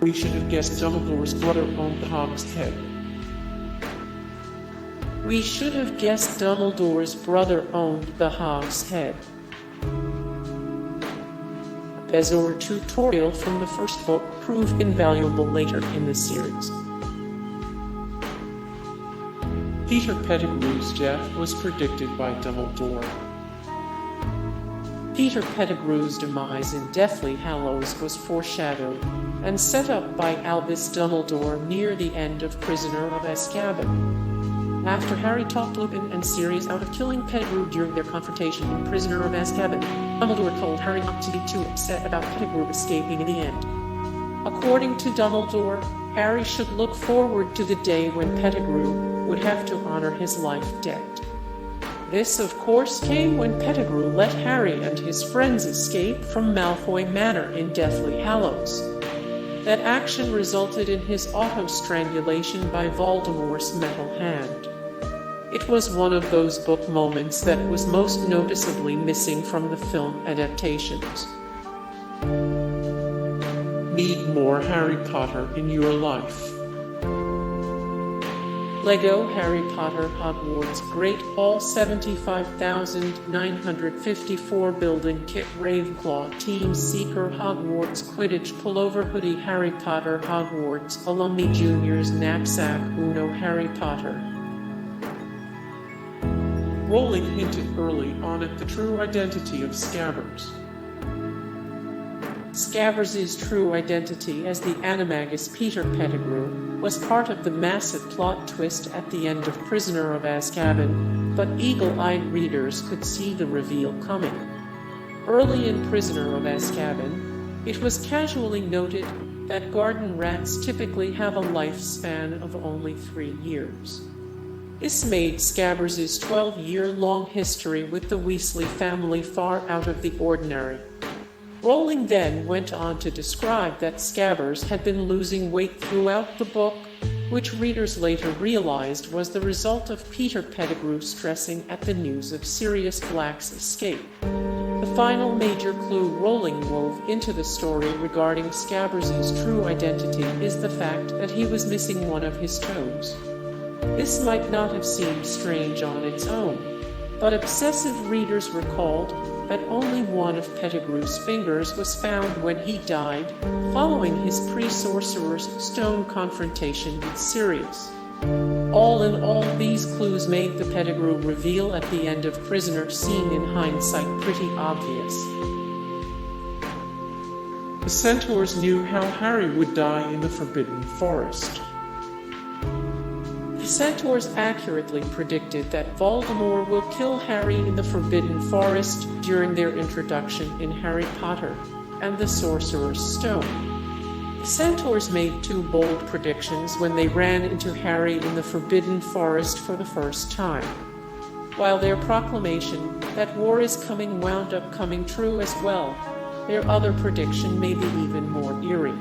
We should have guessed Dumbledore's brother owned the hog's head. We should have guessed Dumbledore's brother owned the hog's head. Bezoar tutorial from the first book proved invaluable later in the series. Peter Pettigrew's death was predicted by Dumbledore. Peter Pettigrew's demise in Deathly Hallows was foreshadowed and set up by Albus Dumbledore near the end of Prisoner of Azkaban. After Harry talked Lupin and Sirius out of killing Pettigrew during their confrontation in Prisoner of Azkaban, Dumbledore told Harry not to be too upset about Pettigrew escaping in the end. According to Dumbledore, Harry should look forward to the day when Pettigrew would have to honor his life debt. This, of course, came when Pettigrew let Harry and his friends escape from Malfoy Manor in Deathly Hallows. That action resulted in his auto-strangulation by Voldemort's metal hand. It was one of those book moments that was most noticeably missing from the film adaptations. Need more Harry Potter in your life. Lego Harry Potter Hogwarts Great Hall 75,954 Building Kit Ravenclaw Team Seeker Hogwarts Quidditch Pullover Hoodie Harry Potter Hogwarts Alumni Juniors Knapsack Uno Harry Potter. Rowling hinted early on at the true identity of Scabbers. Scabbers' true identity as the animagus Peter Pettigrew was part of the massive plot twist at the end of Prisoner of Azkaban, but eagle-eyed readers could see the reveal coming. Early in Prisoner of Azkaban, it was casually noted that garden rats typically have a lifespan of only 3 years. This made Scabbers' 12-year-long history with the Weasley family far out of the ordinary. Rowling then went on to describe that Scabbers had been losing weight throughout the book, which readers later realized was the result of Peter Pettigrew stressing at the news of Sirius Black's escape. The final major clue Rowling wove into the story regarding Scabbers' true identity is the fact that he was missing one of his toes. This might not have seemed strange on its own, but obsessive readers recalled that only one of Pettigrew's fingers was found when he died, following his pre-Sorcerer's Stone confrontation with Sirius. All in all, these clues made the Pettigrew reveal at the end of Prisoner seem in hindsight pretty obvious. The Centaurs knew how Harry would die in the Forbidden Forest. The Centaurs accurately predicted that Voldemort will kill Harry in the Forbidden Forest during their introduction in Harry Potter and the Sorcerer's Stone. The Centaurs made 2 bold predictions when they ran into Harry in the Forbidden Forest for the first time. While their proclamation that war is coming wound up coming true as well, their other prediction may be even more eerie.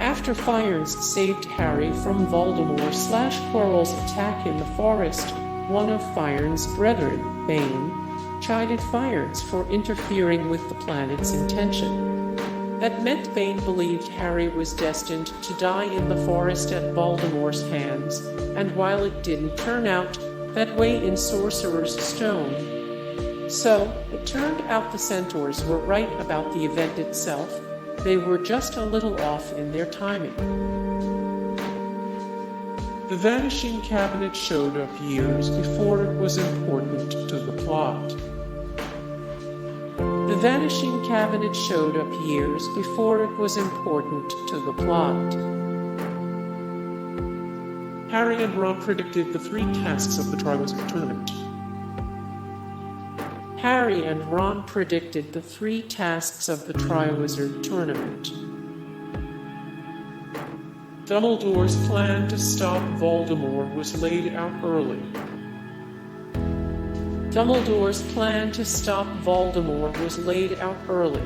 After Firenze saved Harry from Voldemort/Quirrell's attack in the forest, one of Firenze's brethren, Bane, chided Firenze for interfering with the planet's intention. That meant Bane believed Harry was destined to die in the forest at Voldemort's hands, and while it didn't turn out that way in Sorcerer's Stone, so it turned out the Centaurs were right about the event itself. They were just a little off in their timing. The Vanishing cabinet showed up years before it was important to the plot. The Vanishing cabinet showed up years before it was important to the plot. Harry and Ron predicted the 3 tasks of the Triwizard tournament. Harry and Ron predicted the 3 tasks of the Triwizard tournament. Dumbledore's plan to stop Voldemort was laid out early. Dumbledore's plan to stop Voldemort was laid out early.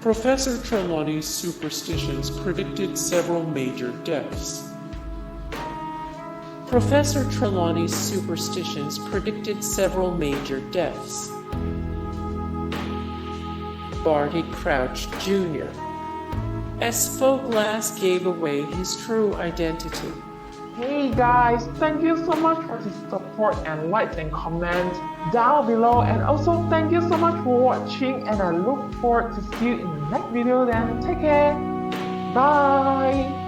Professor Trelawney's superstitions predicted several major deaths. Professor Trelawney's superstitions predicted several major deaths. Barty Crouch Jr. as Foglass gave away his true identity. Hey guys, thank you so much for the support and likes and comments down below, and also thank you so much for watching, and I look forward to see you in the next video then. Take care. Bye.